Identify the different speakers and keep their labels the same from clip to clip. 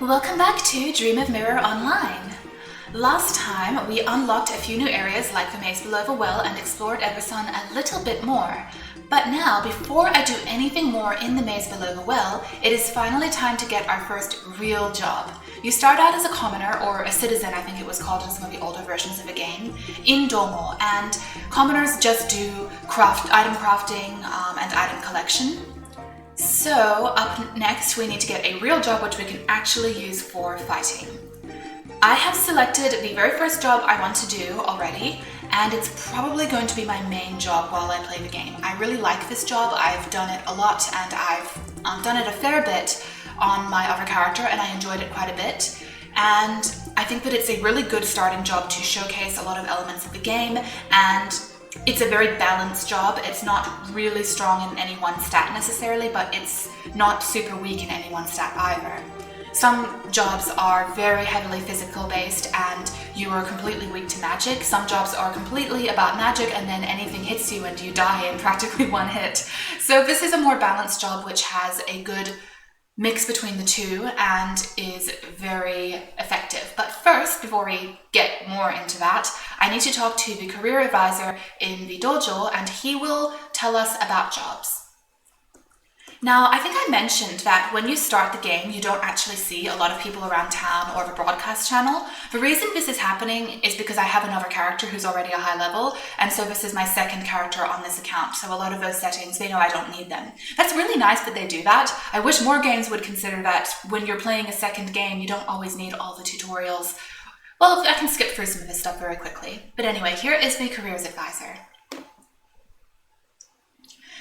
Speaker 1: Welcome back to Dream of Mirror Online. Last time we unlocked a few new areas like the maze below the well and explored Eberson a little bit more. But now, before I do anything more in the maze below the well, it is finally time to get our first real job. You start out as a commoner, or a citizen I think it was called in some of the older versions of the game, in Domo, and commoners just do item crafting and item collection. So up next we need to get a real job which we can actually use for fighting. I have selected the very first job I want to do already, and it's probably going to be my main job while I play the game. I really like this job. I've done it a lot, and I've done it a fair bit on my other character, and I enjoyed it quite a bit. And I think that it's a really good starting job to showcase a lot of elements of the game, and it's a very balanced job. It's not really strong in any one stat necessarily, but it's not super weak in any one stat either. Some jobs are very heavily physical based and you are completely weak to magic. Some jobs are completely about magic and then anything hits you and you die in practically one hit. So this is a more balanced job which has a good mix between the two and is very effective. But first, before we get more into that, I need to talk to the career advisor in the dojo and he will tell us about jobs. Now, I think I mentioned that when you start the game, you don't actually see a lot of people around town or the broadcast channel. The reason this is happening is because I have another character who's already a high level, and so this is my second character on this account, so a lot of those settings, they know I don't need them. That's really nice that they do that. I wish more games would consider that when you're playing a second game, you don't always need all the tutorials. Well, I can skip through some of this stuff very quickly. But anyway, here is the careers advisor.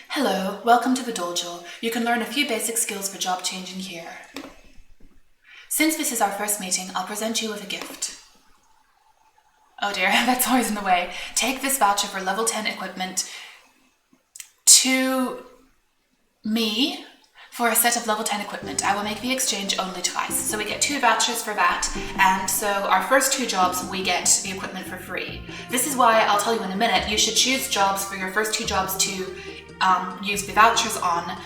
Speaker 1: Hello, welcome to the dojo. You can learn a few basic skills for job changing here. Since this is our first meeting, I'll present you with a gift. Oh dear, that's always in the way. Take this voucher for level 10 equipment to me for a set of level 10 equipment. I will make the exchange only twice. So we get 2 vouchers for that, and so our first 2 jobs we get the equipment for free. This is why I'll tell you in a minute, you should choose jobs for your first 2 jobs to use the vouchers on.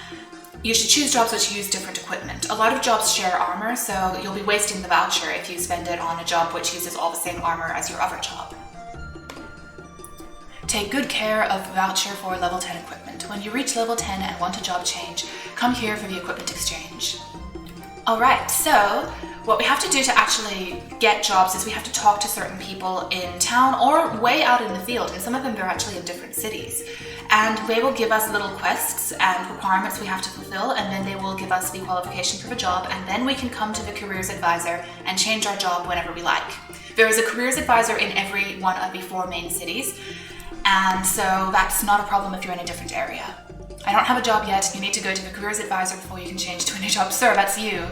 Speaker 1: You should choose jobs which use different equipment. A lot of jobs share armor, so you'll be wasting the voucher if you spend it on a job which uses all the same armor as your other job. Take good care of the voucher for level 10 equipment. When you reach level 10 and want a job change, come here for the equipment exchange. Alright, so what we have to do to actually get jobs is we have to talk to certain people in town or way out in the field, and some of them are actually in different cities. And they will give us little quests and requirements we have to fulfill, and then they will give us the qualification for the job, and then we can come to the careers advisor and change our job whenever we like. There is a careers advisor in every one of the 4 main cities, and so that's not a problem if you're in a different area. I don't have a job yet. You need to go to the careers advisor before you can change to a new job. Sir, that's you.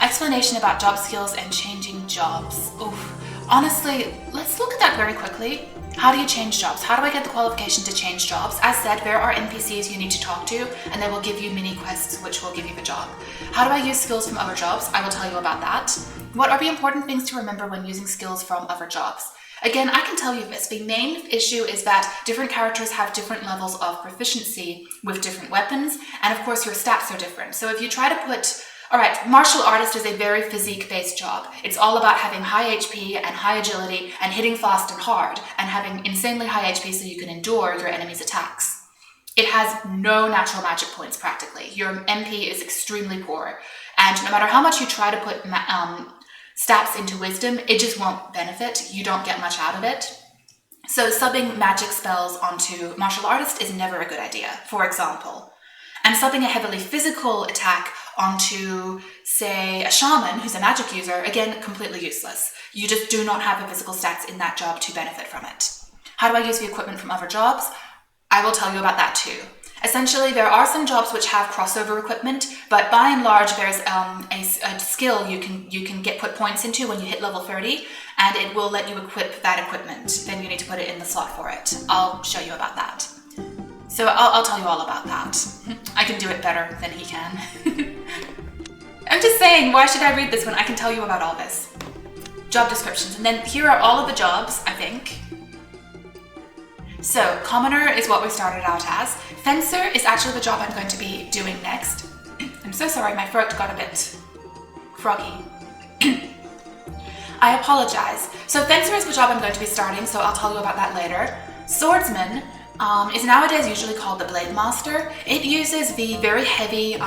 Speaker 1: Explanation about job skills and changing jobs. Oof. Honestly, let's look at that very quickly. How do you change jobs? How do I get the qualification to change jobs? As said, there are NPCs you need to talk to, and they will give you mini quests which will give you the job. How do I use skills from other jobs? I will tell you about that. What are the important things to remember when using skills from other jobs? Again, I can tell you this. The main issue is that different characters have different levels of proficiency with different weapons, and of course your stats are different. So if you try to put... Alright, martial artist is a very physique-based job. It's all about having high HP and high agility and hitting fast and hard and having insanely high HP so you can endure your enemy's attacks. It has no natural magic points practically. Your MP is extremely poor, and no matter how much you try to put stats into wisdom, it just won't benefit. You don't get much out of it. So subbing magic spells onto martial artist is never a good idea, for example. And subbing a heavily physical attack onto, say, a shaman who's a magic user, again, completely useless. You just do not have the physical stats in that job to benefit from it. How do I use the equipment from other jobs? I will tell you about that too. Essentially, there are some jobs which have crossover equipment, but by and large, there's a skill you can put points into when you hit level 30, and it will let you equip that equipment. Then you need to put it in the slot for it. I'll show you about that. So I'll tell you all about that. I can do it better than he can. I'm just saying, why should I read this when I can tell you about all this? Job descriptions, and then here are all of the jobs, I think. So, commoner is what we started out as. Fencer is actually the job I'm going to be doing next. I'm so sorry, my throat got a bit Froggy. I apologize. So Fencer is the job I'm going to be starting, so I'll tell you about that later. Swordsman is nowadays usually called the Blade Master. It uses the very heavy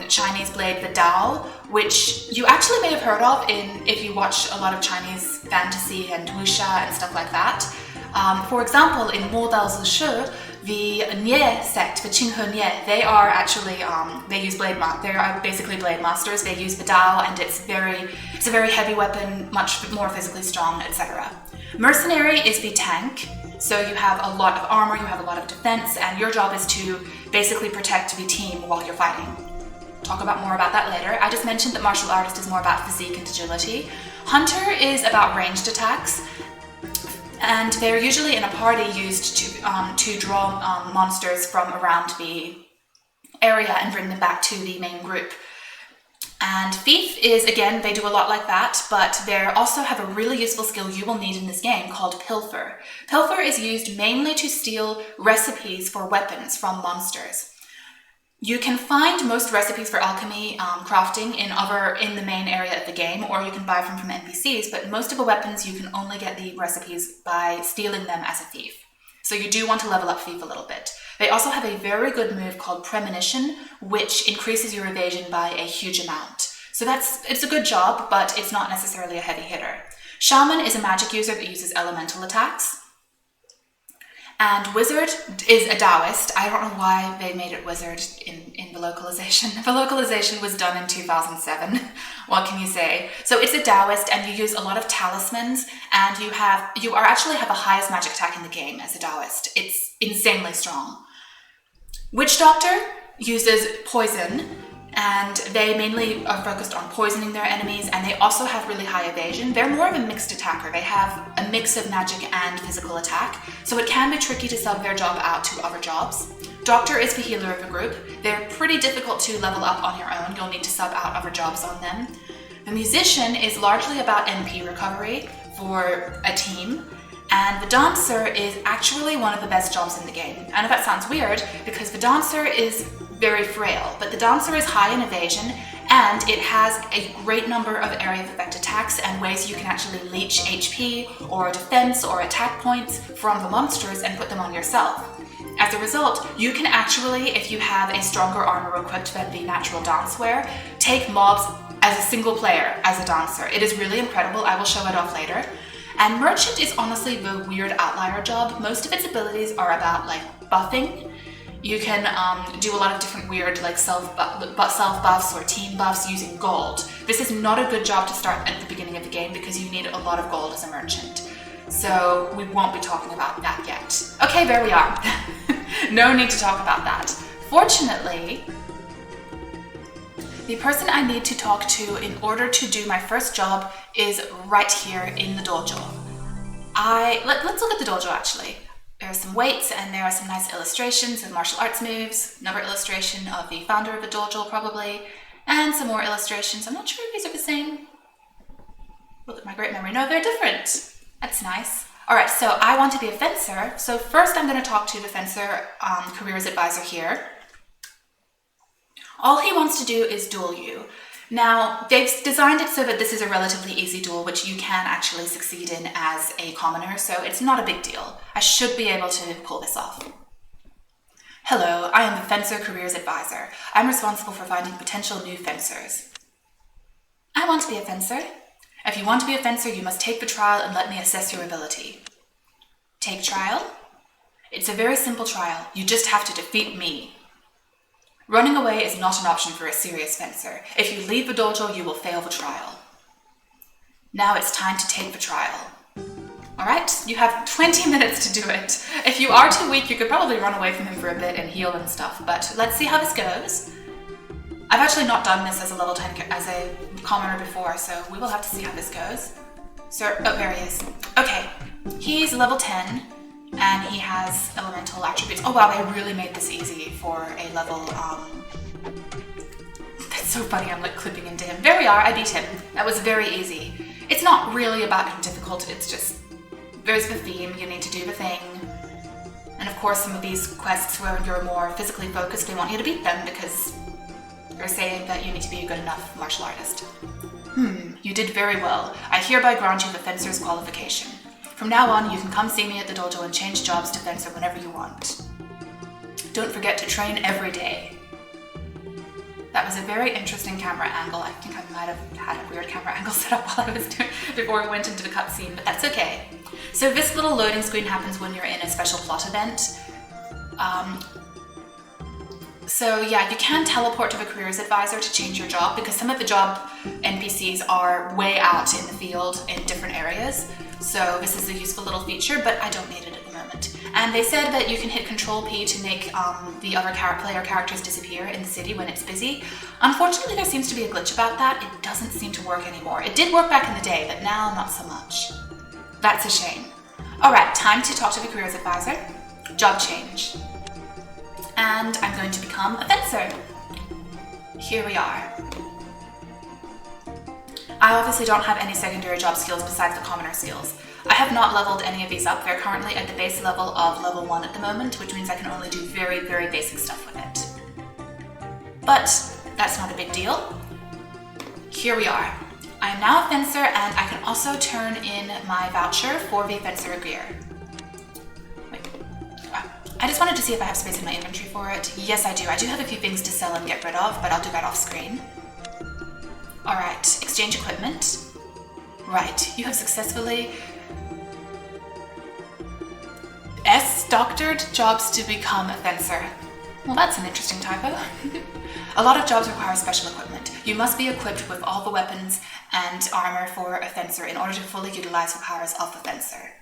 Speaker 1: Chinese blade, the Dao, which you actually may have heard of if you watch a lot of Chinese fantasy and wuxia and stuff like that. For example, in Mo Dao Zi Shi, the Nie sect, the Qinghe Nie, they are actually, they use they are basically blade masters. They use the Dao, and it's a very heavy weapon, much more physically strong, etc. Mercenary is the tank. So you have a lot of armor, you have a lot of defense, and your job is to basically protect the team while you're fighting. Talk more about that later. I just mentioned that martial artist is more about physique and agility. Hunter is about ranged attacks, and they're usually in a party used to draw monsters from around the area and bring them back to the main group. And Thief is, again, they do a lot like that, but they also have a really useful skill you will need in this game called Pilfer. Pilfer is used mainly to steal recipes for weapons from monsters. You can find most recipes for alchemy crafting in the main area of the game, or you can buy them from NPCs, but most of the weapons you can only get the recipes by stealing them as a thief. So you do want to level up Thief a little bit. They also have a very good move called Premonition, which increases your evasion by a huge amount. So it's a good job, but it's not necessarily a heavy hitter. Shaman is a magic user that uses elemental attacks. And Wizard is a Taoist. I don't know why they made it Wizard in the localization. The localization was done in 2007. What can you say? So it's a Taoist, and you use a lot of talismans, and you actually have the highest magic attack in the game as a Taoist. It's insanely strong. Witch Doctor uses poison, and they mainly are focused on poisoning their enemies, and they also have really high evasion. They're more of a mixed attacker. They have a mix of magic and physical attack, so it can be tricky to sub their job out to other jobs. Doctor is the healer of the group. They're pretty difficult to level up on your own. You'll need to sub out other jobs on them. The Musician is largely about MP recovery for a team. And the Dancer is actually one of the best jobs in the game. I know that sounds weird because the Dancer is very frail, but the Dancer is high in evasion, and it has a great number of area of effect attacks and ways you can actually leech HP or defense or attack points from the monsters and put them on yourself. As a result, you can actually, if you have a stronger armor equipped than the natural Danceware, take mobs as a single player as a Dancer. It is really incredible. I will show it off later. And Merchant is honestly the weird outlier job. Most of its abilities are about buffing. You can do a lot of different weird self buffs or team buffs using gold. This is not a good job to start at the beginning of the game because you need a lot of gold as a merchant. So we won't be talking about that yet. Okay, there we are. No need to talk about that. Fortunately, the person I need to talk to in order to do my first job is right here in the dojo. Let's look at the dojo actually. There are some weights and there are some nice illustrations of martial arts moves, another illustration of the founder of the dojo probably, and some more illustrations. I'm not sure if these are the same. Look at my great memory. No, they're different. That's nice. Alright, so I want to be a fencer. So first I'm going to talk to the fencer careers advisor here. All he wants to do is duel you. Now, they've designed it so that this is a relatively easy duel, which you can actually succeed in as a commoner, so it's not a big deal. I should be able to pull this off. Hello, I am the Fencer Careers Advisor. I'm responsible for finding potential new fencers. I want to be a fencer. If you want to be a fencer, you must take the trial and let me assess your ability. Take trial? It's a very simple trial. You just have to defeat me. Running away is not an option for a serious fencer. If you leave the dojo, you will fail the trial. Now it's time to take the trial. Alright, you have 20 minutes to do it. If you are too weak, you could probably run away from him for a bit and heal and stuff, but let's see how this goes. I've actually not done this as a level 10 as a commoner before, so we will have to see how this goes. Sir, oh, there he is. Okay, he's level 10. And he has elemental attributes. Oh wow, they really made this easy for a level, That's so funny, I'm clipping into him. There we are, I beat him. That was very easy. It's not really about being difficult, it's just, there's the theme, you need to do the thing. And of course, some of these quests where you're more physically focused, they want you to beat them because they're saying that you need to be a good enough martial artist. You did very well. I hereby grant you the Fencer's qualification. From now on, you can come see me at the dojo and change jobs to Fencer whenever you want. Don't forget to train every day. That was a very interesting camera angle. I think I might have had a weird camera angle set up while I was doing before we went into the cutscene, but that's okay. So this little loading screen happens when you're in a special plot event. So yeah, you can teleport to the careers advisor to change your job because some of the job NPCs are way out in the field in different areas. So this is a useful little feature, but I don't need it at the moment. And they said that you can hit Control P to make the other player characters disappear in the city when it's busy. Unfortunately, there seems to be a glitch about that. It doesn't seem to work anymore. It did work back in the day, but now not so much. That's a shame. All right, time to talk to the careers advisor. Job change. And I'm going to become a fencer. Here we are. I obviously don't have any secondary job skills besides the commoner skills. I have not leveled any of these up. They're currently at the base level of level 1 at the moment, which means I can only do very, very basic stuff with it. But that's not a big deal. Here we are. I am now a fencer, and I can also turn in my voucher for the fencer gear. I just wanted to see if I have space in my inventory for it. Yes, I do. I do have a few things to sell and get rid of, but I'll do that off screen. Alright, exchange equipment. Right, you have successfully doctored jobs to become a fencer. Well, that's an interesting typo. A lot of jobs require special equipment. You must be equipped with all the weapons and armor for a fencer in order to fully utilize the powers of the fencer.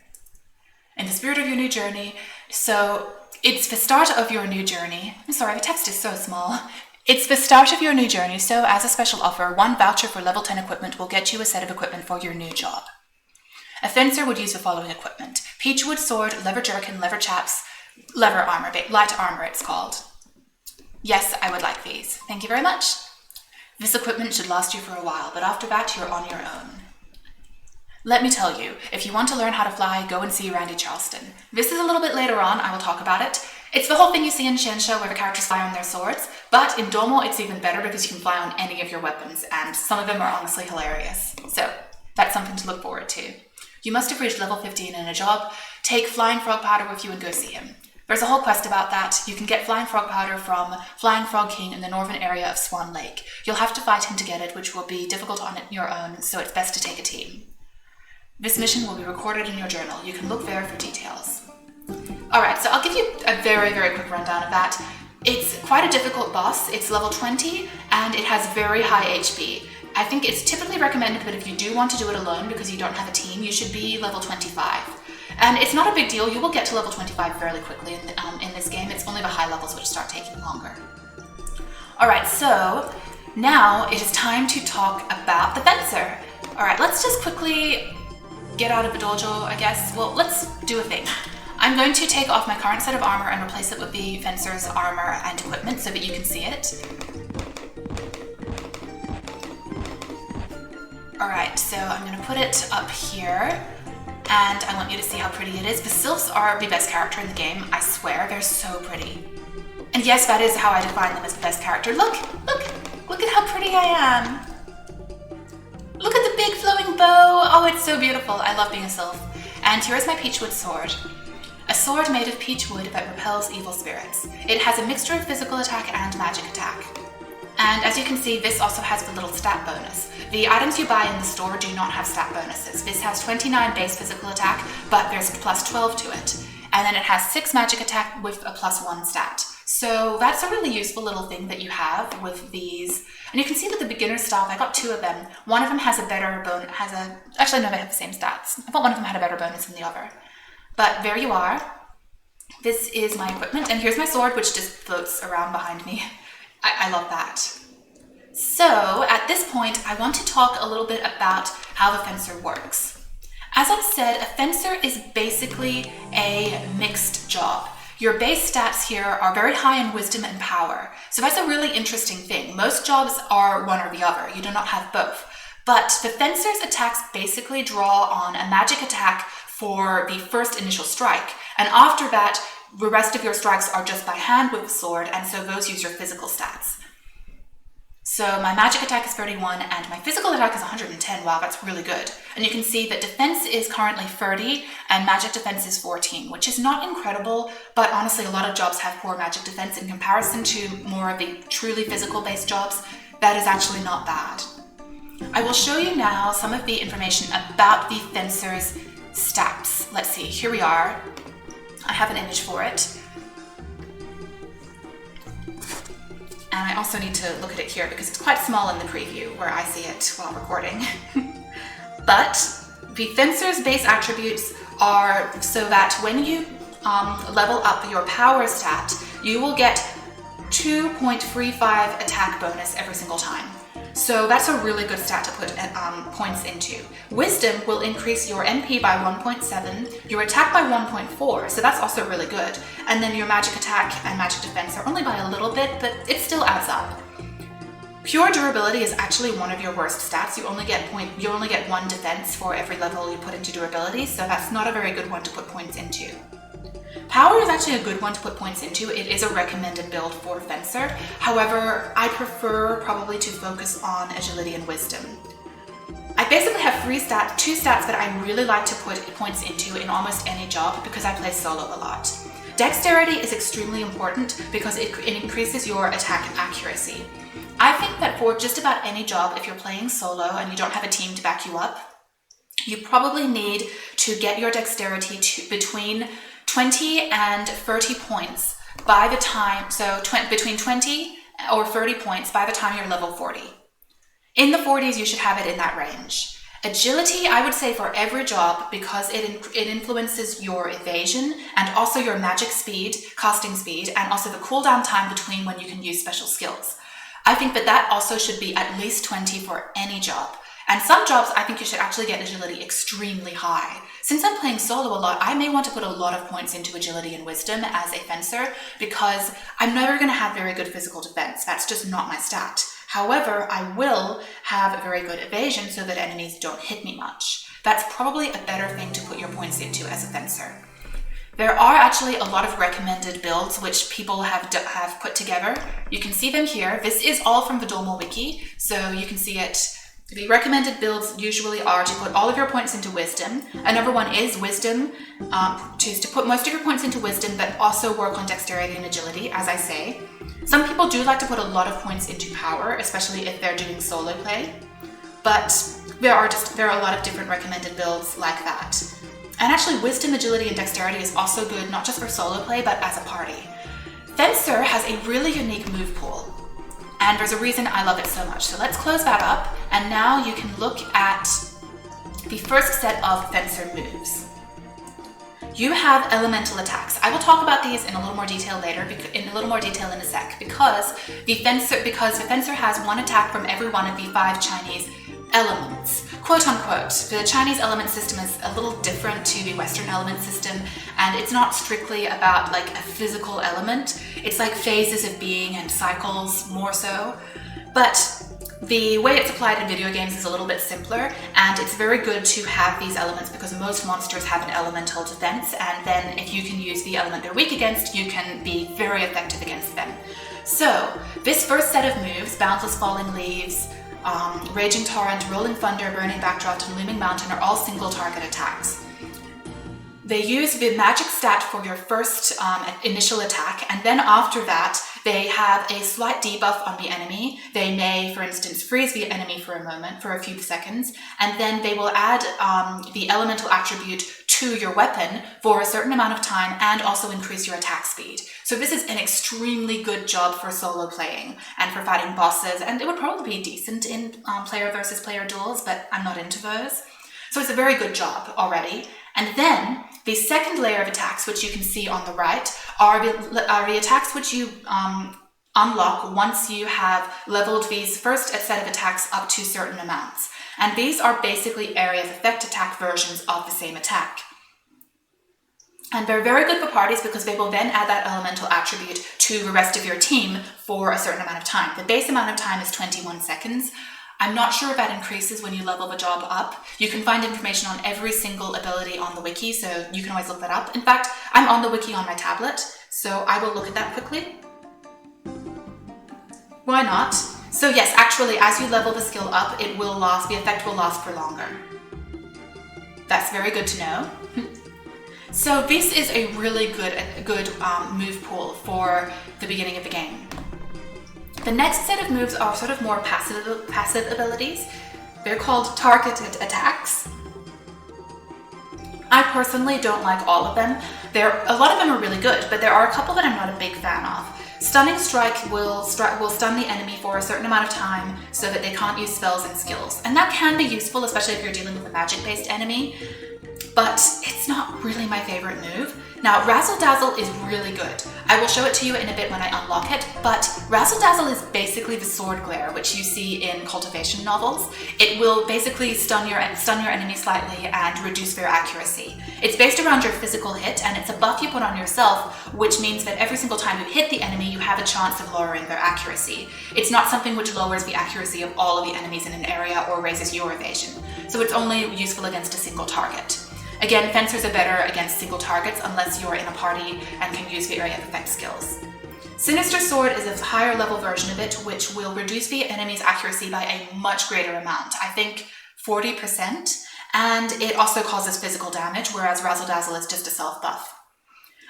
Speaker 1: In the spirit of your new journey, so it's the start of your new journey. I'm sorry, the text is so small. It's the start of your new journey, so as a special offer, 1 voucher for level 10 equipment will get you a set of equipment for your new job. A fencer would use the following equipment: Peachwood sword, leather jerkin, leather chaps, leather armor, light armor it's called. Yes, I would like these. Thank you very much. This equipment should last you for a while, but after that, you're on your own. Let me tell you, if you want to learn how to fly, go and see Randy Charleston. This is a little bit later on, I will talk about it. It's the whole thing you see in Shensha where the characters fly on their swords, but in Domo it's even better because you can fly on any of your weapons, and some of them are honestly hilarious. So, that's something to look forward to. You must have reached level 15 in a job. Take Flying Frog Powder with you and go see him. There's a whole quest about that. You can get Flying Frog Powder from Flying Frog King in the northern area of Swan Lake. You'll have to fight him to get it, which will be difficult on your own, so it's best to take a team. This mission will be recorded in your journal. You can look there for details. Alright, so I'll give you a very, very quick rundown of that. It's quite a difficult boss. It's level 20, and it has very high HP. I think it's typically recommended that if you do want to do it alone because you don't have a team, you should be level 25. And it's not a big deal. You will get to level 25 fairly quickly in this game. It's only the high levels which start taking longer. Alright, so now it is time to talk about the fencer. Alright, let's just quickly get out of the dojo, I guess. Well, let's do a thing. I'm going to take off my current set of armor and replace it with the fencer's armor and equipment so that you can see it. Alright, so I'm going to put it up here, and I want you to see how pretty it is. The sylphs are the best character in the game, I swear, they're so pretty. And yes, that is how I define them as the best character. Look at how pretty I am. Look at the big flowing bow. Oh, it's so beautiful. I love being a sylph. And here is my Peachwood sword. A sword made of peach wood that repels evil spirits. It has a mixture of physical attack and magic attack. And as you can see, this also has the little stat bonus. The items you buy in the store do not have stat bonuses. This has 29 base physical attack, but there's plus 12 to it. And then it has 6 magic attack with a plus 1 stat. So that's a really useful little thing that you have with these. And you can see with the beginner stuff, I got 2 of them. One of them has a better bonus, actually no, they have the same stats. I thought one of them had a better bonus than the other. But there you are. This is my equipment, and here's my sword, which just floats around behind me. I love that. So at this point, I want to talk a little bit about how the fencer works. As I said, a fencer is basically a mixed job. Your base stats here are very high in wisdom and power. So that's a really interesting thing. Most jobs are one or the other. You do not have both. But the fencer's attacks basically draw on a magic attack for the first initial strike. And after that, the rest of your strikes are just by hand with the sword, and so those use your physical stats. So my magic attack is 31 and my physical attack is 110. Wow, that's really good. And you can see that defense is currently 30 and magic defense is 14, which is not incredible, but honestly a lot of jobs have poor magic defense in comparison to more of the truly physical based jobs. That is actually not bad. I will show you now some of the information about the Fencer's stats. Let's see, here we are. I have an image for it. And I also need to look at it here because it's quite small in the preview where I see it while recording. But the Fencer's base attributes are so that when you level up your power stat, you will get 2.35 attack bonus every single time. So that's a really good stat to put points into. Wisdom will increase your MP by 1.7, your attack by 1.4, so that's also really good. And then your magic attack and magic defense are only by a little bit, but it still adds up. Pure durability is actually one of your worst stats. You only get 1 defense for every level you put into durability, so that's not a very good one to put points into. Power is actually a good one to put points into. It is a recommended build for Fencer. However, I prefer probably to focus on agility and wisdom. I basically have two stats that I really like to put points into in almost any job because I play solo a lot. Dexterity is extremely important because it increases your attack accuracy. I think that for just about any job, if you're playing solo and you don't have a team to back you up, you probably need to get your dexterity to between 20 and 30 points by the time, so between 20 or 30 points by the time you're level 40. In the 40s, you should have it in that range. Agility, I would say for every job, because it influences your evasion and also your magic speed, casting speed, and also the cooldown time between when you can use special skills. I think that also should be at least 20 for any job. And some jobs, I think you should actually get agility extremely high. Since I'm playing solo a lot, I may want to put a lot of points into agility and wisdom as a fencer because I'm never going to have very good physical defense. That's just not my stat. However, I will have a very good evasion so that enemies don't hit me much. That's probably a better thing to put your points into as a fencer. There are actually a lot of recommended builds which people have put together. You can see them here. This is all from the Dolmo Wiki, so you can see it. The recommended builds usually are to put all of your points into wisdom. Another one is wisdom, to put most of your points into wisdom, but also work on dexterity and agility, as I say. Some people do like to put a lot of points into power, especially if they're doing solo play. But there are a lot of different recommended builds like that. And actually, wisdom, agility, and dexterity is also good, not just for solo play, but as a party. Fencer has a really unique move pool. And there's a reason I love it so much. So let's close that up. And now you can look at the first set of Fencer moves. You have elemental attacks. I will talk about these in a little more detail later, in a sec, because the Fencer has one attack from every one of the 5 Chinese elements. Quote unquote, the Chinese element system is a little different to the Western element system, and it's not strictly about like a physical element. It's like phases of being and cycles more so. But the way it's applied in video games is a little bit simpler, and it's very good to have these elements because most monsters have an elemental defense, and then if you can use the element they're weak against, you can be very effective against them. So this first set of moves, Boundless Falling Leaves, Raging Torrent, Rolling Thunder, Burning Backdraft, and Looming Mountain are all single target attacks. They use the magic stat for your first initial attack, and then after that, they have a slight debuff on the enemy. They may, for instance, freeze the enemy for a moment, for a few seconds, and then they will add the elemental attribute to your weapon for a certain amount of time and also increase your attack speed. So this is an extremely good job for solo playing and for fighting bosses, and it would probably be decent in player versus player duels, but I'm not into those. So it's a very good job already. And then the second layer of attacks, which you can see on the right, are the attacks which you unlock once you have leveled these first set of attacks up to certain amounts. And these are basically area of effect attack versions of the same attack. And they're very good for parties because they will then add that elemental attribute to the rest of your team for a certain amount of time. The base amount of time is 21 seconds. I'm not sure if that increases when you level the job up. You can find information on every single ability on the wiki, so you can always look that up. In fact, I'm on the wiki on my tablet, so I will look at that quickly. Why not? So yes, actually, as you level the skill up, it will last, the effect will last for longer. That's very good to know. So this is a really good move pool for the beginning of the game. The next set of moves are sort of more passive abilities. They're called targeted attacks. I personally don't like all of them. A lot of them are really good, but there are a couple that I'm not a big fan of. Stunning Strike will stun the enemy for a certain amount of time so that they can't use spells and skills. And that can be useful, especially if you're dealing with a magic-based enemy, but it's not really my favorite move. Now, Razzle Dazzle is really good. I will show it to you in a bit when I unlock it, but Razzle Dazzle is basically the sword glare, which you see in cultivation novels. It will basically stun your enemy slightly and reduce their accuracy. It's based around your physical hit, and it's a buff you put on yourself, which means that every single time you hit the enemy, you have a chance of lowering their accuracy. It's not something which lowers the accuracy of all of the enemies in an area or raises your evasion, so it's only useful against a single target. Again, fencers are better against single targets unless you're in a party and can use the area of effect skills. Sinister Sword is a higher level version of it, which will reduce the enemy's accuracy by a much greater amount, I think 40%, and it also causes physical damage, whereas Razzle Dazzle is just a self buff.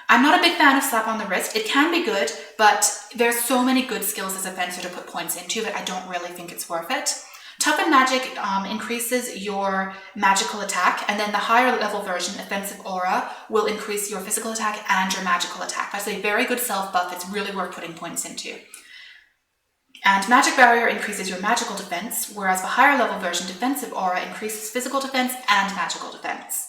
Speaker 1: I'm not a big fan of Slap on the Wrist. It can be good, but there's so many good skills as a fencer to put points into that I don't really think it's worth it. Toughen Magic increases your magical attack, and then the higher level version, Offensive Aura, will increase your physical attack and your magical attack. That's a very good self buff. It's really worth putting points into. And Magic Barrier increases your magical defense, whereas the higher level version, Defensive Aura, increases physical defense and magical defense.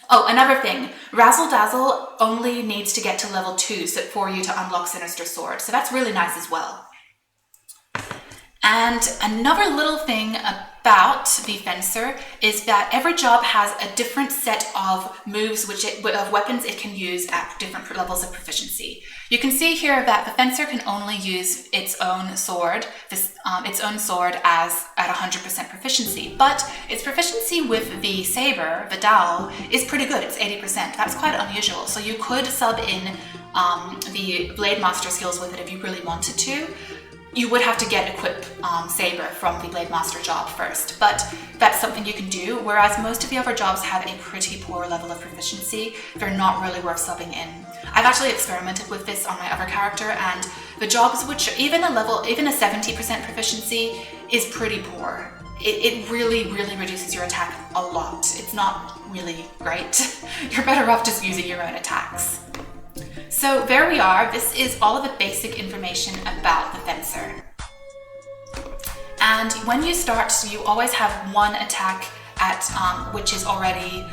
Speaker 1: Oh, another thing, Razzle Dazzle only needs to get to level 2 for you to unlock Sinister Sword, so that's really nice as well. And another little thing about the Fencer is that every job has a different set of moves, of weapons it can use at different levels of proficiency. You can see here that the Fencer can only use its own sword, as at 100% proficiency, but its proficiency with the saber, the dowel, is pretty good. It's 80%. That's quite unusual. So you could sub in the Blade Master skills with it if you really wanted to. You would have to get Equip Saber from the Blade Master job first, but that's something you can do, whereas most of the other jobs have a pretty poor level of proficiency. They're not really worth subbing in. I've actually experimented with this on my other character, and the jobs which even a 70% proficiency is pretty poor. It really, really reduces your attack a lot. It's not really great. You're better off just using your own attacks. So there we are. This is all of the basic information about the Fencer. And when you start, you always have one attack at which is already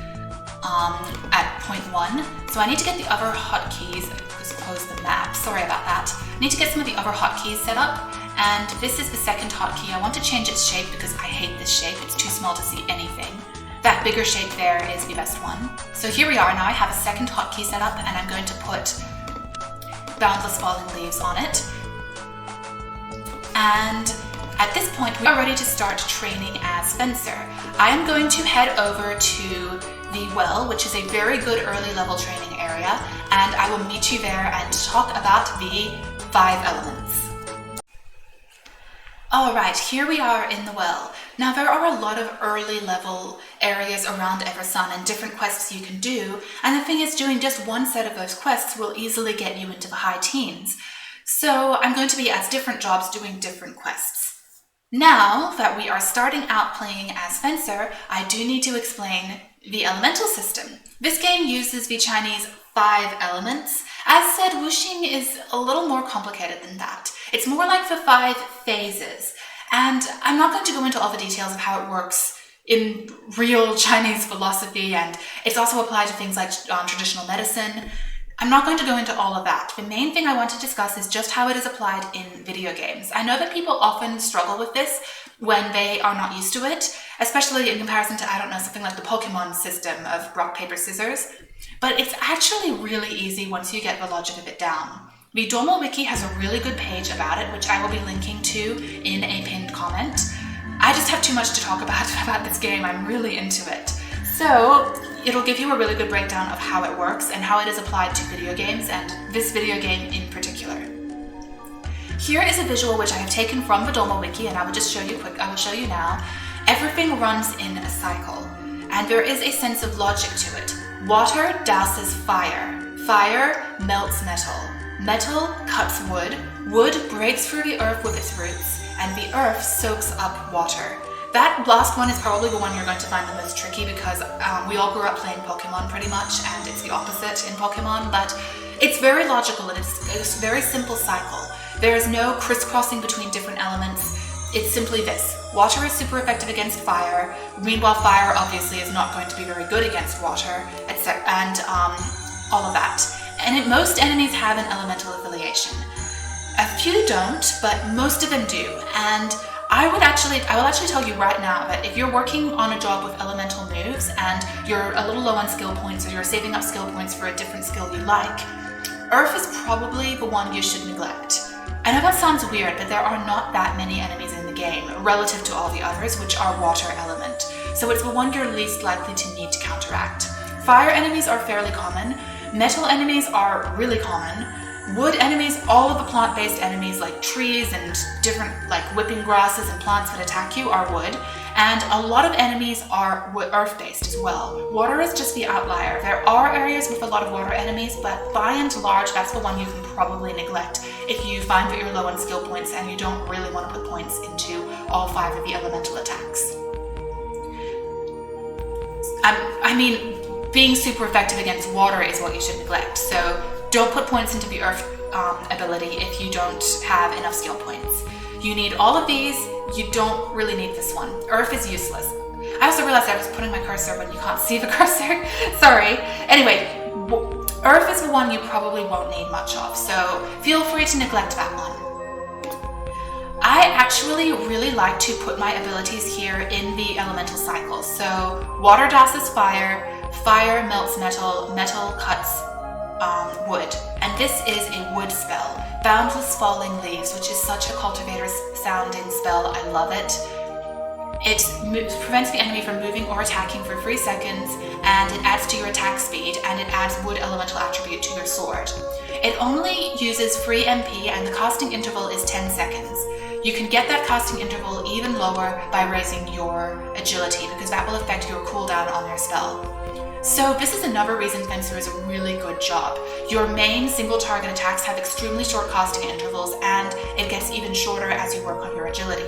Speaker 1: at point 1. So I need to get the other hotkeys. Just close the map. Sorry about that. I need to get some of the other hotkeys set up. And this is the second hotkey. I want to change its shape because I hate this shape. It's too small to see anything. That bigger shape there is the best one. So here we are now. I have a second hotkey set up, and I'm going to put Boundless Falling Leaves on it. And at this point, we are ready to start training as Fencer. I am going to head over to the Well, which is a very good early level training area, and I will meet you there and talk about the 5 elements. Alright, here we are in the Well. Now there are a lot of early level areas around Eversun and different quests you can do, and the thing is, doing just one set of those quests will easily get you into the high teens. So I'm going to be as different jobs doing different quests. Now that we are starting out playing as Fencer, I do need to explain the elemental system. This game uses the Chinese 5 elements. As said, Wuxing is a little more complicated than that. It's more like the 5 phases. And I'm not going to go into all the details of how it works in real Chinese philosophy, and it's also applied to things like traditional medicine. I'm not going to go into all of that. The main thing I want to discuss is just how it is applied in video games. I know that people often struggle with this when they are not used to it, especially in comparison to, I don't know, something like the Pokemon system of rock, paper, scissors. But it's actually really easy once you get the logic of it down. The Dormo Wiki has a really good page about it, which I will be linking to in a pinned comment. I just have too much to talk about this game. I'm really into it. So it'll give you a really good breakdown of how it works and how it is applied to video games, and this video game in particular. Here is a visual which I have taken from Vadoma Wiki, and I will just show you quick. I will show you now. Everything runs in a cycle, and there is a sense of logic to it. Water douses fire. Fire melts metal. Metal cuts wood. Wood breaks through the earth with its roots, and the earth soaks up water. That last one is probably the one you're going to find the most tricky because we all grew up playing Pokemon pretty much, and it's the opposite in Pokemon, but it's very logical and it's a very simple cycle. There is no crisscrossing between different elements. It's simply this. Water is super effective against fire. Meanwhile, fire obviously is not going to be very good against water, etc. and all of that. And most enemies have an elemental affiliation. A few don't, but most of them do. And I will actually tell you right now that if you're working on a job with elemental moves and you're a little low on skill points or you're saving up skill points for a different skill you like, Earth is probably the one you should neglect. I know that sounds weird, but there are not that many enemies in the game relative to all the others, which are water element. So it's the one you're least likely to need to counteract. Fire enemies are fairly common. Metal enemies are really common. Wood enemies, all of the plant-based enemies like trees and different like whipping grasses and plants that attack you are wood. And a lot of enemies are earth-based as well. Water is just the outlier. There are areas with a lot of water enemies, but by and large, that's the one you can probably neglect if you find that you're low on skill points and you don't really want to put points into all 5 of the elemental attacks. I mean, being super effective against water is what you should neglect. So don't put points into the earth ability if you don't have enough skill points. You need all of these. You don't really need this one. Earth is useless. I also realized I was putting my cursor when you can't see the cursor. Sorry. Anyway, Earth is the one you probably won't need much of, so feel free to neglect that one. I actually really like to put my abilities here in the elemental cycle. So water douses fire, fire melts metal, metal cuts wood. And this is a wood spell. Boundless Falling Leaves, which is such a cultivator sounding spell. I love it. It prevents the enemy from moving or attacking for 3 seconds, and it adds to your attack speed, and it adds wood elemental attribute to your sword. It only uses free MP, and the casting interval is 10 seconds. You can get that casting interval even lower by raising your agility, because that will affect your cooldown on your spell. So this is another reason Fencer is a really good job. Your main single target attacks have extremely short casting intervals, and it gets even shorter as you work on your agility.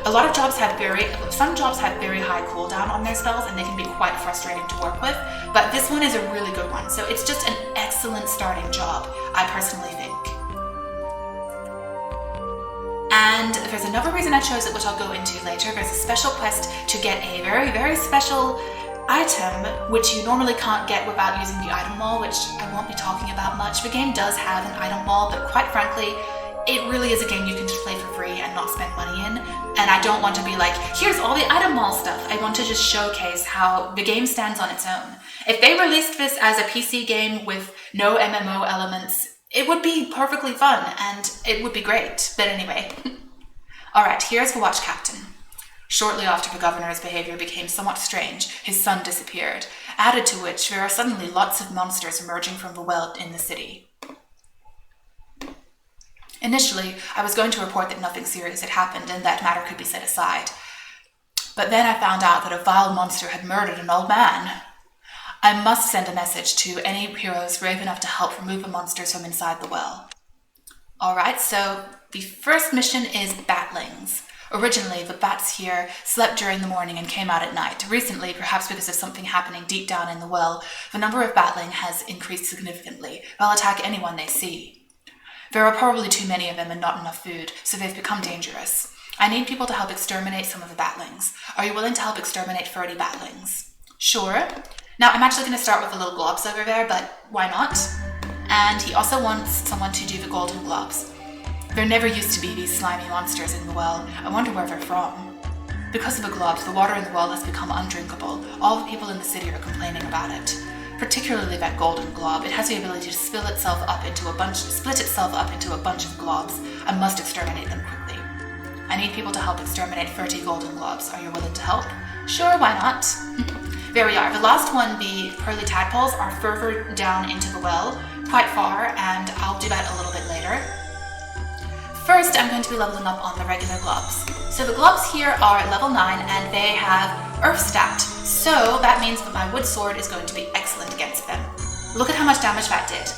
Speaker 1: Some jobs have very high cooldown on their spells, and they can be quite frustrating to work with, but this one is a really good one. So it's just an excellent starting job, I personally think. And there's another reason I chose it, which I'll go into later. There's a special quest to get a very, very special item, which you normally can't get without using the item wall, which I won't be talking about much. The game does have an item wall, but quite frankly, it really is a game you can just play for free and not spend money in. And I don't want to be like, here's all the item wall stuff. I want to just showcase how the game stands on its own. If they released this as a PC game with no MMO elements, it would be perfectly fun and it would be great. But anyway. Alright, here's the Watch Captain. Shortly after the governor's behavior became somewhat strange, his son disappeared, added to which there are suddenly lots of monsters emerging from the well in the city. Initially, I was going to report that nothing serious had happened and that matter could be set aside. But then I found out that a vile monster had murdered an old man. I must send a message to any heroes brave enough to help remove the monsters from inside the well. Alright, so the first mission is Batlings. Originally, the bats here slept during the morning and came out at night. Recently, perhaps because of something happening deep down in the well, the number of batling has increased significantly. They'll attack anyone they see. There are probably too many of them and not enough food, so they've become dangerous. I need people to help exterminate some of the batlings. Are you willing to help exterminate 30 batlings? Sure. Now, I'm actually going to start with the little globs over there, but why not? And he also wants someone to do the golden globs. There never used to be these slimy monsters in the well. I wonder where they're from. Because of the globs, the water in the well has become undrinkable. All the people in the city are complaining about it. Particularly that golden glob. It has the ability to split itself up into a bunch of globs. I must exterminate them quickly. I need people to help exterminate 30 golden globs. Are you willing to help? Sure, why not? There we are. The last one, the pearly tadpoles, are further down into the well, quite far, and I'll do that a little bit later. First, I'm going to be leveling up on the regular globs. So the globs here are at level 9 and they have Earth stat. So that means that my wood sword is going to be excellent against them. Look at how much damage that did.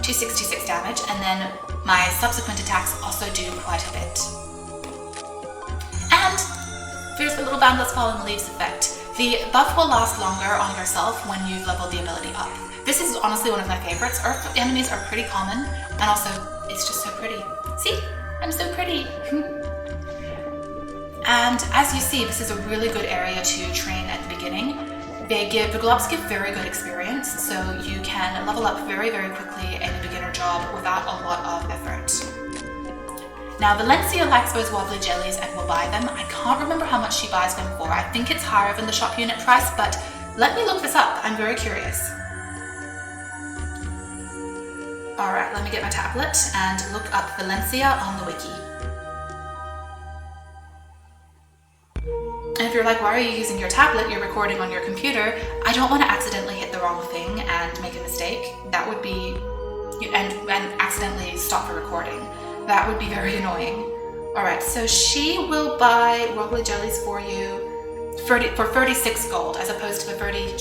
Speaker 1: 266 damage, and then my subsequent attacks also do quite a bit. And there's the little Boundless Fallen Leaves effect. The buff will last longer on yourself when you've leveled the ability up. This is honestly one of my favorites. Earth enemies are pretty common, and also it's just so pretty. See? I'm so pretty. And as you see, this is a really good area to train at the beginning. The globs give very good experience, so you can level up very, very quickly in a beginner job without a lot of effort. Now, Valencia likes those wobbly jellies and will buy them. I can't remember how much she buys them for. I think it's higher than the shop unit price, but let me look this up. I'm very curious. Alright, let me get my tablet and look up Valencia on the wiki. And if you're like, why are you using your tablet? You're recording on your computer. I don't want to accidentally hit the wrong thing and make a mistake. That would be, and accidentally stop the recording. That would be very annoying. Alright, so she will buy wobbly jellies for you for 36 gold as opposed to the 30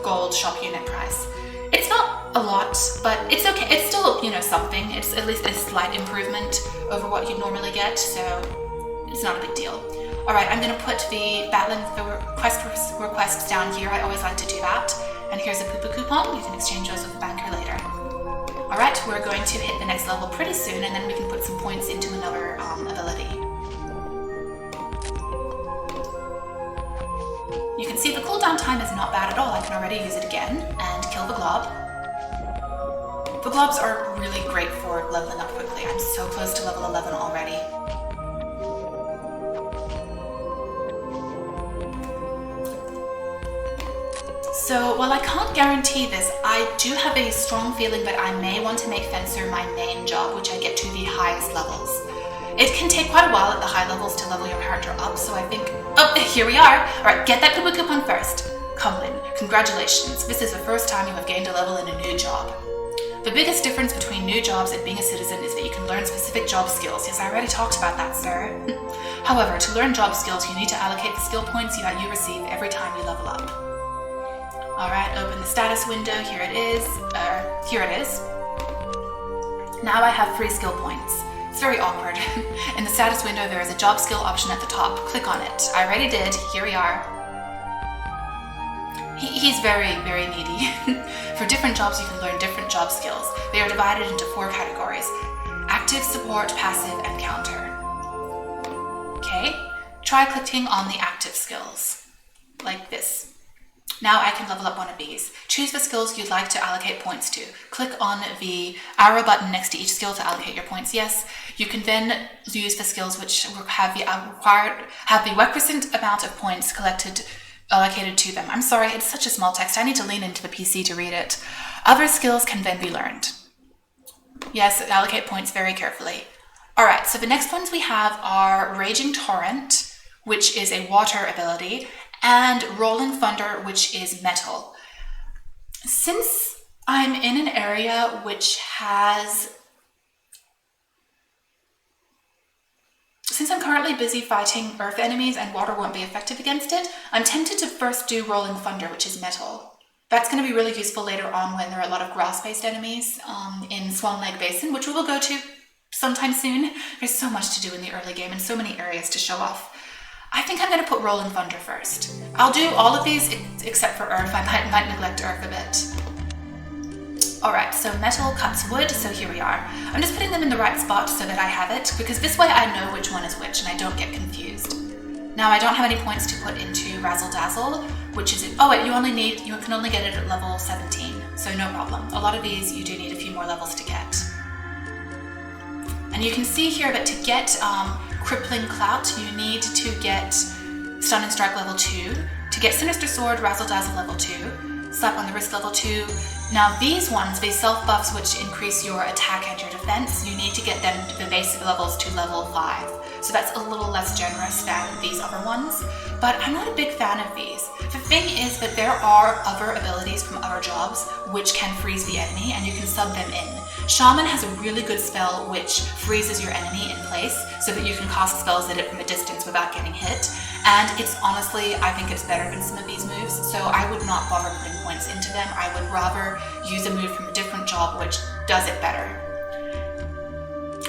Speaker 1: gold shop unit price. It's not a lot, but it's okay. It's still, something. It's at least a slight improvement over what you'd normally get, so it's not a big deal. Alright, I'm going to put the quest requests down here. I always like to do that. And here's a Poo Poo coupon. You can exchange those with the banker later. Alright, we're going to hit the next level pretty soon, and then we can put some points into another ability. You can see the cooldown time is not bad at all. I can already use it again and kill the glob. The globs are really great for leveling up quickly. I'm so close to level 11 already. So, while I can't guarantee this, I do have a strong feeling that I may want to make Fencer my main job, which I get to the highest levels. It can take quite a while at the high levels to level your character up, so I think... Oh, here we are! Alright, get that Poo Poo coupon first. Cumlin, congratulations. This is the first time you have gained a level in a new job. The biggest difference between new jobs and being a citizen is that you can learn specific job skills. Yes, I already talked about that, sir. However, to learn job skills, you need to allocate the skill points that you receive every time you level up. Alright, open the status window. Here it is. Here it is. Now I have 3 skill points. It's very awkward. In the status window, there is a job skill option at the top. Click on it. I already did. Here we are. He's very, very needy. For different jobs, you can learn different job skills. They are divided into 4 categories: active, support, passive, and counter. Okay, try clicking on the active skills, like this. Now I can level up one of these. Choose the skills you'd like to allocate points to. Click on the arrow button next to each skill to allocate your points. Yes, you can then use the skills which have the requisite amount of points allocated to them. I'm sorry, it's such a small text. I need to lean into the PC to read it. Other skills can then be learned. Yes, allocate points very carefully. Alright, so the next ones we have are Raging Torrent, which is a water ability, and Rolling Thunder, which is metal. Since I'm in an area which has... Since I'm currently busy fighting earth enemies and water won't be effective against it, I'm tempted to first do Rolling Thunder, which is metal. That's going to be really useful later on when there are a lot of grass-based enemies in Swan Lake Basin, which we will go to sometime soon. There's so much to do in the early game and so many areas to show off. I think I'm going to put Rolling Thunder first. I'll do all of these except for Earth. I might neglect Earth a bit. Alright, so metal cuts wood, so here we are. I'm just putting them in the right spot so that I have it, because this way I know which one is which and I don't get confused. Now I don't have any points to put into Razzle Dazzle, which is... Oh wait, you can only get it at level 17, so no problem. A lot of these you do need a few more levels to get. And you can see here that to get Crippling Clout, you need to get Stun and Strike level 2. To get Sinister Sword, Razzle Dazzle level 2. Slap on the Wrist level 2. Now these ones, they self-buffs which increase your attack and your defense. You need to get them the basic levels to level 5. So that's a little less generous than these other ones. But I'm not a big fan of these. The thing is that there are other abilities from other jobs which can freeze the enemy and you can sub them in. Shaman has a really good spell which freezes your enemy in place so that you can cast spells at it from a distance without getting hit. And it's honestly, I think it's better than some of these moves, so I would not bother putting points into them. I would rather use a move from a different job which does it better.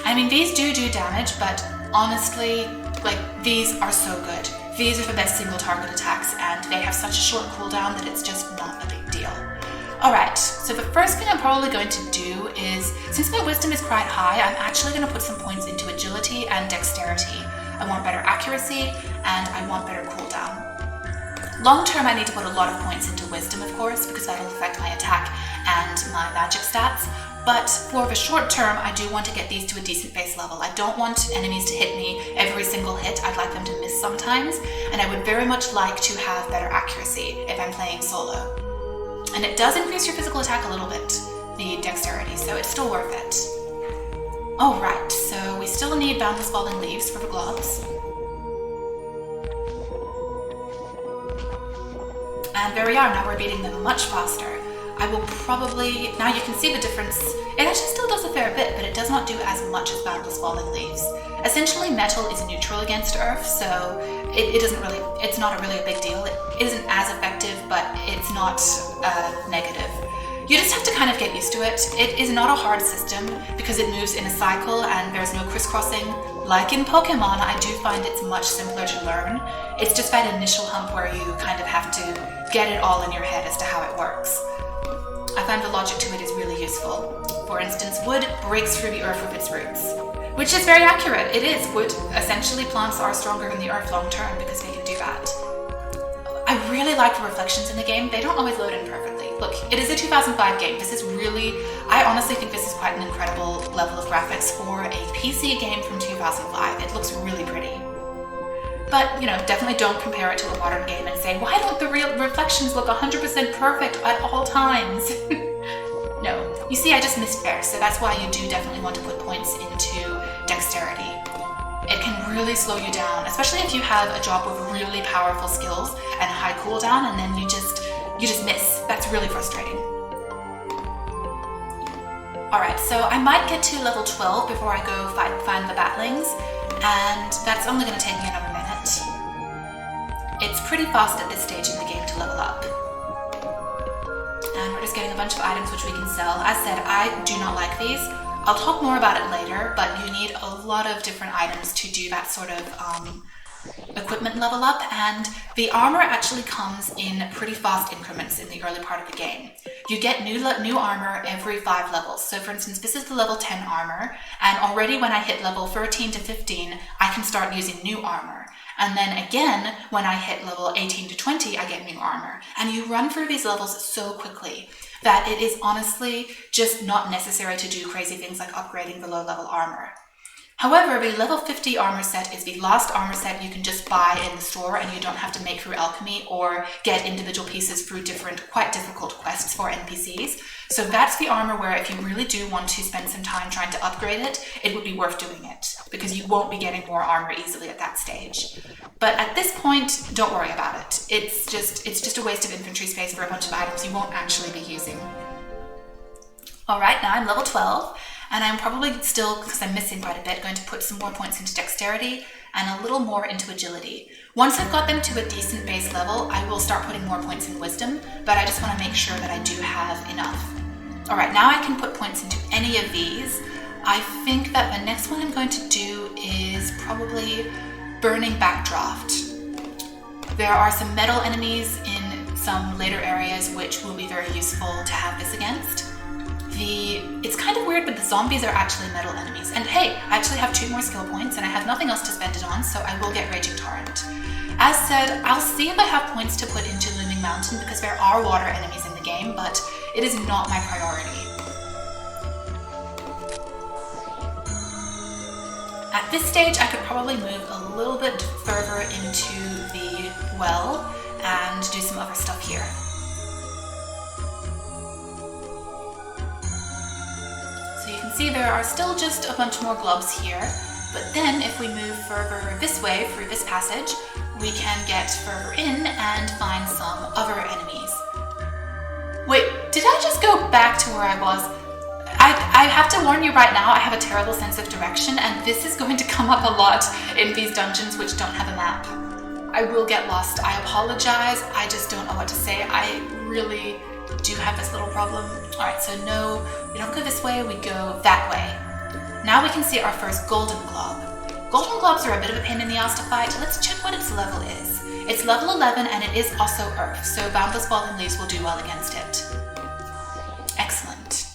Speaker 1: I mean, these do damage, but honestly, like, these are so good. These are the best single target attacks, and they have such a short cooldown that it's just not a big deal. Alright, so the first thing I'm probably going to do is, since my wisdom is quite high, I'm actually going to put some points into agility and dexterity. I want better accuracy, and I want better cooldown. Long term, I need to put a lot of points into wisdom, of course, because that'll affect my attack and my magic stats. But for the short term, I do want to get these to a decent base level. I don't want enemies to hit me every single hit. I'd like them to miss sometimes, and I would very much like to have better accuracy if I'm playing solo. And it does increase your physical attack a little bit, the dexterity, so it's still worth it. Alright, so we still need Boundless Falling Leaves for the gloves. And there we are, now we're beating them much faster. I will probably, now you can see the difference. It actually still does a fair bit, but it does not do as much as Boundless Falling Leaves. Essentially, metal is neutral against earth, so it doesn't really, it's not really a big deal. It isn't as effective, but it's not negative. You just have to kind of get used to it. It is not a hard system because it moves in a cycle and there's no crisscrossing. Like in Pokemon, I do find it's much simpler to learn. It's just that initial hump where you kind of have to get it all in your head as to how it works. I find the logic to it is really useful. For instance, wood breaks through the earth with its roots, which is very accurate. It is. Wood, essentially, plants are stronger than the earth long term because they can do that. I really like the reflections in the game. They don't always load in perfectly. Look, it is a 2005 game. This is really, I honestly think this is quite an incredible level of graphics for a PC game from 2005. It looks really pretty. But, you know, definitely don't compare it to a modern game and say, why don't the real reflections look 100% perfect at all times? No. You see, I just missed there, so that's why you do definitely want to put points into dexterity. It can really slow you down, especially if you have a job with really powerful skills and a high cooldown, and then you just miss. That's really frustrating. Alright, so I might get to level 12 before I go find the Batlings, and that's only going to take me another minute. It's pretty fast at this stage in the game to level up. And we're just getting a bunch of items which we can sell. As said, I do not like these. I'll talk more about it later, but you need a lot of different items to do that sort of equipment level up, and the armor actually comes in pretty fast increments in the early part of the game. You get new armor every 5 levels. So for instance, this is the level 10 armor, and already when I hit level 13 to 15, I can start using new armor. And then again, when I hit level 18 to 20, I get new armor. And you run through these levels so quickly that it is honestly just not necessary to do crazy things like upgrading the low-level armor. However, the level 50 armor set is the last armor set you can just buy in the store, and you don't have to make through alchemy or get individual pieces through different, quite difficult quests for NPCs. So that's the armor where if you really do want to spend some time trying to upgrade it, it would be worth doing it, because you won't be getting more armor easily at that stage. But at this point, don't worry about it. It's just a waste of inventory space for a bunch of items you won't actually be using. Alright, now I'm level 12. And I'm probably still, because I'm missing quite a bit, going to put some more points into dexterity and a little more into agility. Once I've got them to a decent base level, I will start putting more points in wisdom, but I just want to make sure that I do have enough. Alright, now I can put points into any of these. I think that the next one I'm going to do is probably Burning Backdraft. There are some metal enemies in some later areas which will be very useful to have this against. It's kind of weird, but the zombies are actually metal enemies. And hey, I actually have 2 more skill points and I have nothing else to spend it on, so I will get Raging Torrent. As said, I'll see if I have points to put into Looming Mountain because there are water enemies in the game, but it is not my priority. At this stage, I could probably move a little bit further into the well and do some other stuff here. See, there are still just a bunch more globs here, but then if we move further this way through this passage, we can get further in and find some other enemies. Wait, did I just go back to where I was? I have to warn you right now, I have a terrible sense of direction, and this is going to come up a lot in these dungeons which don't have a map. I will get lost. I apologize. I just don't know what to say. I really do have this little problem. Alright, so no, we don't go this way, we go that way. Now we can see our first golden glob. Golden globs are a bit of a pain in the ass to fight. Let's check what its level is. It's level 11 and it is also Earth, so Boundless Falling Leaves will do well against it. Excellent.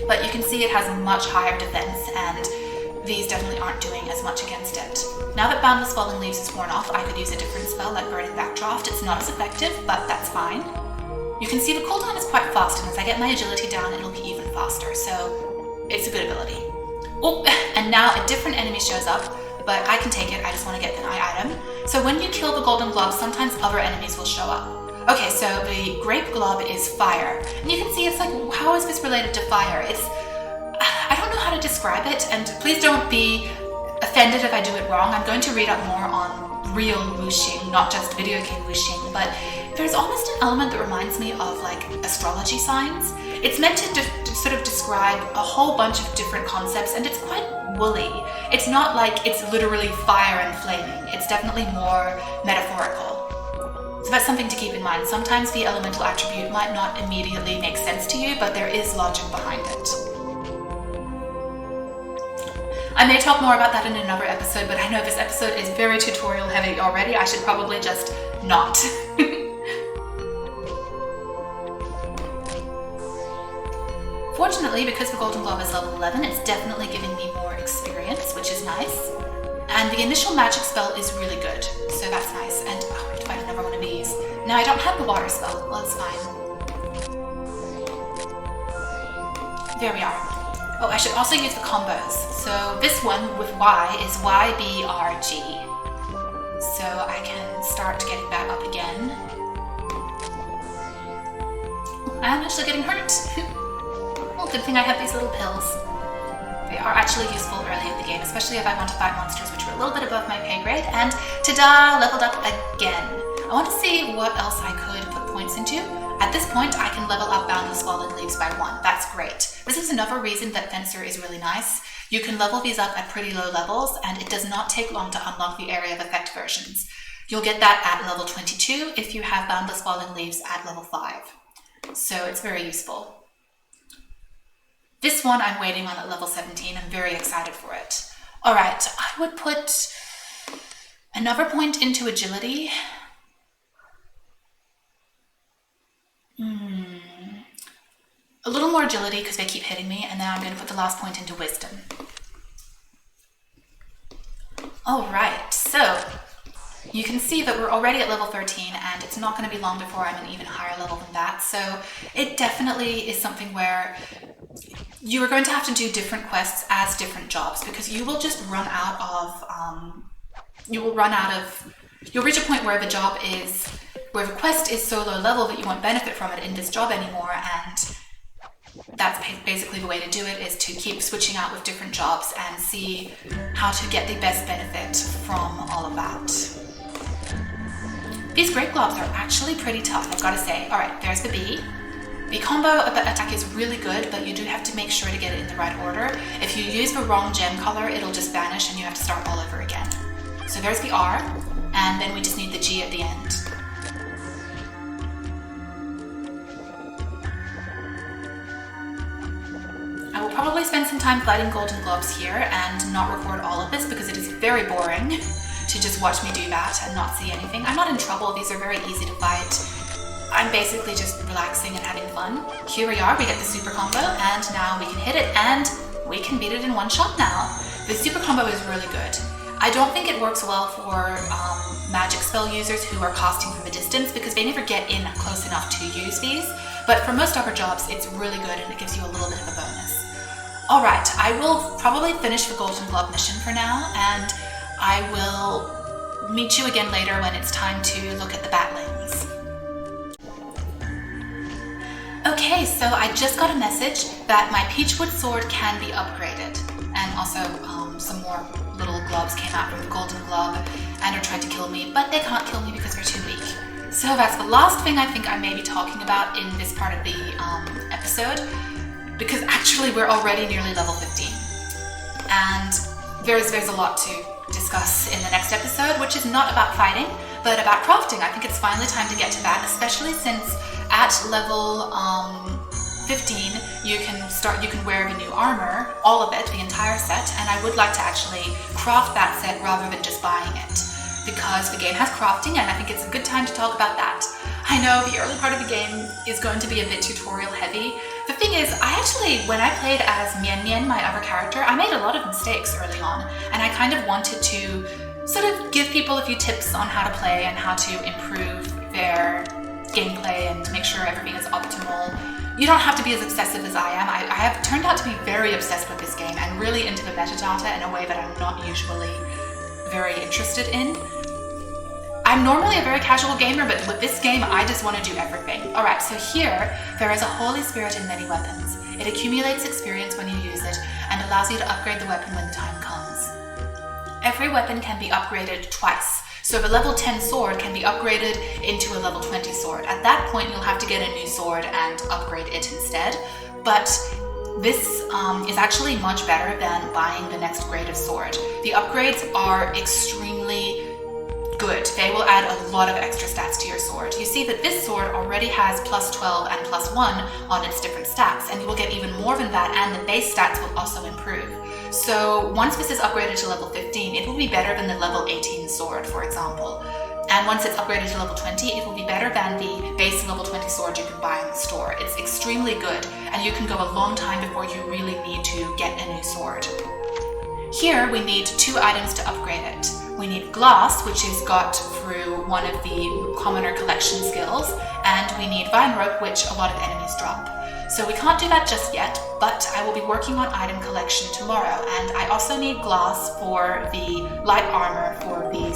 Speaker 1: But you can see it has a much higher defense, and these definitely aren't doing as much against it. Now that Boundless Falling Leaves is worn off, I could use a different spell like Burning Backdraft. It's not as effective, but that's fine. You can see the cooldown is quite fast, and as I get my agility down, it'll be even faster, so it's a good ability. Oh, and now a different enemy shows up, but I can take it, I just want to get an item. So when you kill the golden glob, sometimes other enemies will show up. Okay, so the grape glob is fire. And you can see it's like, how is this related to fire? I don't know how to describe it, and please don't be offended if I do it wrong. I'm going to read up more on real wuxing, not just video game wuxing, but there's almost an element that reminds me of like astrology signs. It's meant to sort of describe a whole bunch of different concepts, and it's quite woolly. It's not like it's literally fire and flaming. It's definitely more metaphorical. So that's something to keep in mind. Sometimes the elemental attribute might not immediately make sense to you, but there is logic behind it. I may talk more about that in another episode, but I know this episode is very tutorial heavy already. I should probably just not. Fortunately, because the Golden Glob is level 11, it's definitely giving me more experience, which is nice. And the initial magic spell is really good, so that's nice. And oh, I have to find another one of these. Now I don't have the water spell. Well, that's fine. There we are. Oh, I should also use the combos. So this one with Y is YBRG. So I can start getting that up again. I'm actually getting hurt. Well, good thing I have these little pills. They are actually useful early in the game, especially if I want to fight monsters which are a little bit above my pay grade. And ta-da! Leveled up again. I want to see what else I could put points into. At this point, I can level up Boundless Fallen Leaves by 1. That's great. This is another reason that Fencer is really nice. You can level these up at pretty low levels, and it does not take long to unlock the Area of Effect versions. You'll get that at level 22 if you have Boundless Fallen Leaves at level 5. So it's very useful. This one I'm waiting on at level 17. I'm very excited for it. Alright, I would put another point into agility. A little more agility because they keep hitting me, and then I'm going to put the last point into wisdom. Alright, so you can see that we're already at level 13, and it's not going to be long before I'm an even higher level than that. So it definitely is something where you are going to have to do different quests as different jobs, because you will just run out of, you'll reach a point where the job is, where the quest is so low level that you won't benefit from it in this job anymore, and that's basically the way to do it, is to keep switching out with different jobs and see how to get the best benefit from all of that. These grape globs are actually pretty tough, I've got to say. Alright, there's the bee. The combo attack is really good, but you do have to make sure to get it in the right order. If you use the wrong gem color, it'll just vanish and you have to start all over again. So there's the R, and then we just need the G at the end. I will probably spend some time fighting golden globs here and not record all of this because it is very boring to just watch me do that and not see anything. I'm not in trouble, these are very easy to fight. I'm basically just relaxing and having fun. Here we are, we get the super combo, and now we can hit it and we can beat it in one shot now. The super combo is really good. I don't think it works well for magic spell users who are casting from a distance because they never get in close enough to use these, but for most other jobs it's really good and it gives you a little bit of a bonus. Alright, I will probably finish the Golden Glob mission for now, and I will meet you again later when it's time to look at the batlings. Okay, so I just got a message that my Peachwood sword can be upgraded, and also some more little globs came out from the Golden Glob and are trying to kill me, but they can't kill me because they're too weak. So that's the last thing I think I may be talking about in this part of the episode. because actually we're already nearly level 15. And there's a lot to discuss in the next episode, which is not about fighting, but about crafting. I think it's finally time to get to that, especially since at level 15 you can wear the new armor, all of it, the entire set, and I would like to actually craft that set rather than just buying it, because the game has crafting and I think it's a good time to talk about that. I know the early part of the game is going to be a bit tutorial heavy. The thing is, when I played as Mian Mian, my other character, I made a lot of mistakes early on, and I kind of wanted to sort of give people a few tips on how to play and how to improve their gameplay and to make sure everything is optimal. You don't have to be as obsessive as I am. I have turned out to be very obsessed with this game and really into the metadata in a way that I'm not usually very interested in. I'm normally a very casual gamer, but with this game, I just want to do everything. Alright, so here, there is a Holy Spirit in many weapons. It accumulates experience when you use it and allows you to upgrade the weapon when the time comes. Every weapon can be upgraded twice. So the level 10 sword can be upgraded into a level 20 sword. At that point, you'll have to get a new sword and upgrade it instead. But this is actually much better than buying the next grade of sword. The upgrades are extremely good. They will add a lot of extra stats to your sword. You see that this sword already has plus 12 and plus 1 on its different stats, and you will get even more than that, and the base stats will also improve. So once this is upgraded to level 15, it will be better than the level 18 sword, for example. And once it's upgraded to level 20, it will be better than the base level 20 sword you can buy in the store. It's extremely good, and you can go a long time before you really need to get a new sword. Here we need 2 items to upgrade it. We need glass, which is got through one of the commoner collection skills, and we need vine rope, which a lot of enemies drop. So we can't do that just yet, but I will be working on item collection tomorrow, and I also need glass for the light armor for the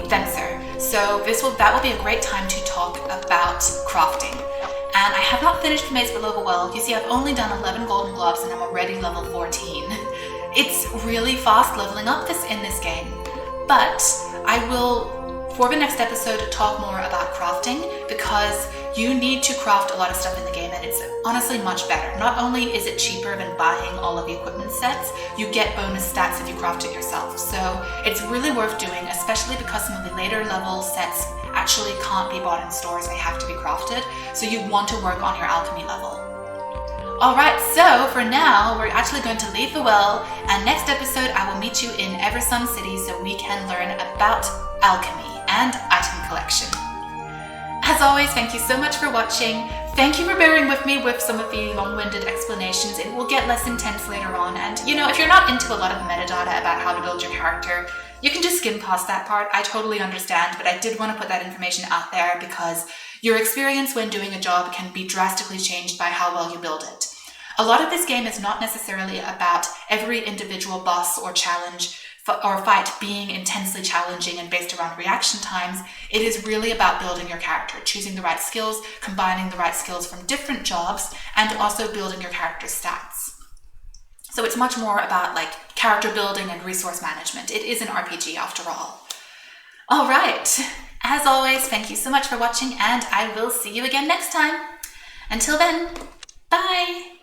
Speaker 1: fencer. So that will be a great time to talk about crafting. And I have not finished the Maze Below the Well. You see, I've only done 11 golden globes and I'm already level 14. It's really fast leveling up in this game. But I will, for the next episode, talk more about crafting, because you need to craft a lot of stuff in the game, and it's honestly much better. Not only is it cheaper than buying all of the equipment sets, you get bonus stats if you craft it yourself. So it's really worth doing, especially because some of the later level sets actually can't be bought in stores, they have to be crafted. So you want to work on your alchemy level. Alright, so for now, we're actually going to leave the well, and next episode I will meet you in Eversun City so we can learn about alchemy and item collection. As always, thank you so much for watching. Thank you for bearing with me with some of the long-winded explanations. It will get less intense later on, and if you're not into a lot of metadata about how to build your character, you can just skim past that part. I totally understand, but I did want to put that information out there because your experience when doing a job can be drastically changed by how well you build it. A lot of this game is not necessarily about every individual boss or challenge or fight being intensely challenging and based around reaction times. It is really about building your character, choosing the right skills, combining the right skills from different jobs, and also building your character's stats. So it's much more about character building and resource management. It is an RPG after all. All right. As always, thank you so much for watching, and I will see you again next time. Until then, bye!